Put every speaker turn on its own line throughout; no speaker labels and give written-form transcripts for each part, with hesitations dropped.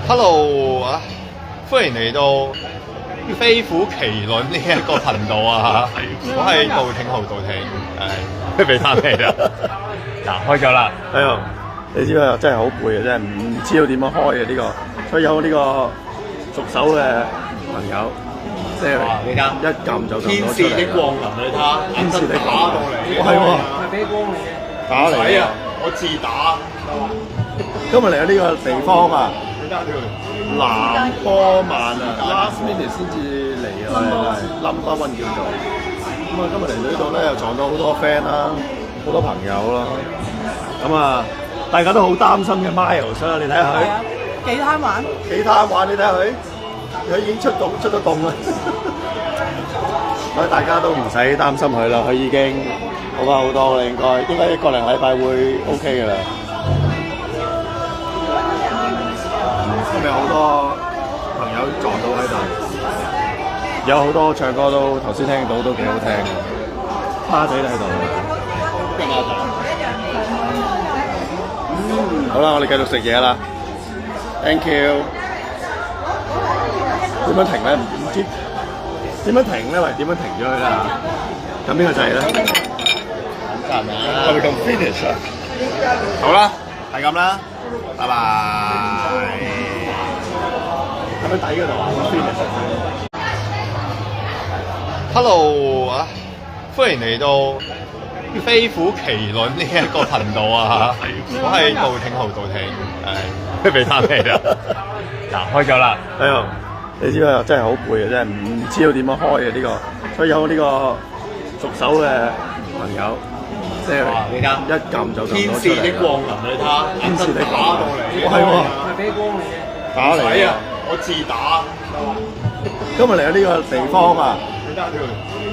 Hello 啊，歡迎嚟到飛虎麒麟呢一個頻道啊！我係道聽號道聽，俾翻你啦。嗱，開咗啦。
係啊，你知啦，真係好攰啊，真係唔知道點樣開嘅呢個，所以有呢個熟手嘅朋友，即係
你睇
一撳就撳
天使
到出嚟啦。
的光臨，你睇下，
天使的光臨
打到嚟，
係喎
係俾光嚟嘅。
打嚟
係啊
啊！，
我自打。
今日嚟到呢個地方啊，
你睇下條
南波曼啊 ，last minute 先至嚟啊，係 number one 叫做。咁啊，今日嚟到呢度咧，又撞到好多 friend 啦，好多朋友啦。咁啊，大家都好擔心嘅 Miles 啦，你睇下佢。
幾貪玩？
幾貪玩，你睇下佢已經出咗洞啦，所以大家都唔使擔心佢啦，佢已經好翻好多啦，應該一個零禮拜會 OK 嘅啦。今日好多朋友撞到喺度，有好多唱歌都頭先聽到都幾好聽嘅，蝦仔都喺度。好啦，我哋繼續食嘢啦。Thank you。點樣停咧？唔知點樣停咧？喂，點樣停咗佢啦？咁邊個掣咧？係咪咁 finish 啊？
好啦，係咁啦，拜拜。
喺底嗰度啊 ，finish。Hello
啊，歡迎嚟到飛虎麒麟呢一個頻道啊！我係道聽號道聽，俾翻你啦。嗱，開咗啦。
係啊，你知啦，真係好攰啊，真係唔知道點樣開嘅呢個，所以有呢個熟手嘅朋友，即係
你睇
一撳就撳
天
到出嚟啦。
使的光臨，你睇下，
天使的
打
光臨
到嚟，
係喎
係俾光嚟嘅。
打嚟
係啊
啊！，
我自打。
今日嚟到呢個地方啊，
你睇下條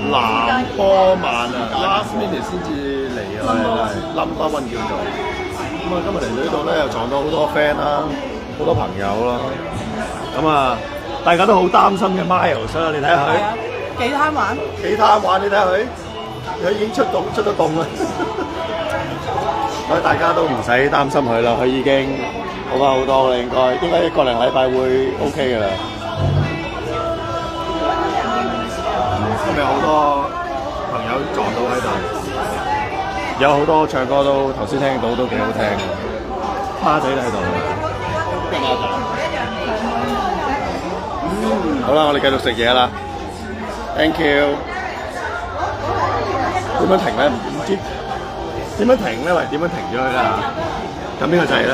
南波曼啊 ，last minute 先至嚟啊，係 number one 叫做。咁啊，今日嚟到呢度咧，又撞到好多 friend 啦，好多朋友啦。咁啊，大家都好擔心嘅 Miles 啦，你睇下佢
幾貪玩？
幾貪玩，你睇下佢已經出咗洞啦。所以大家都唔使擔心佢啦，佢已經好翻好多啦，應該一個零禮拜會 OK 嘅啦。今日好多朋友撞到喺度，有好多唱歌都頭先聽到都幾好聽嘅，蝦仔都喺度。好啦，我哋繼續食嘢啦。Thank you。點樣停咧？唔知點樣停咧？喂，點樣停咗佢啦？咁邊個掣咧？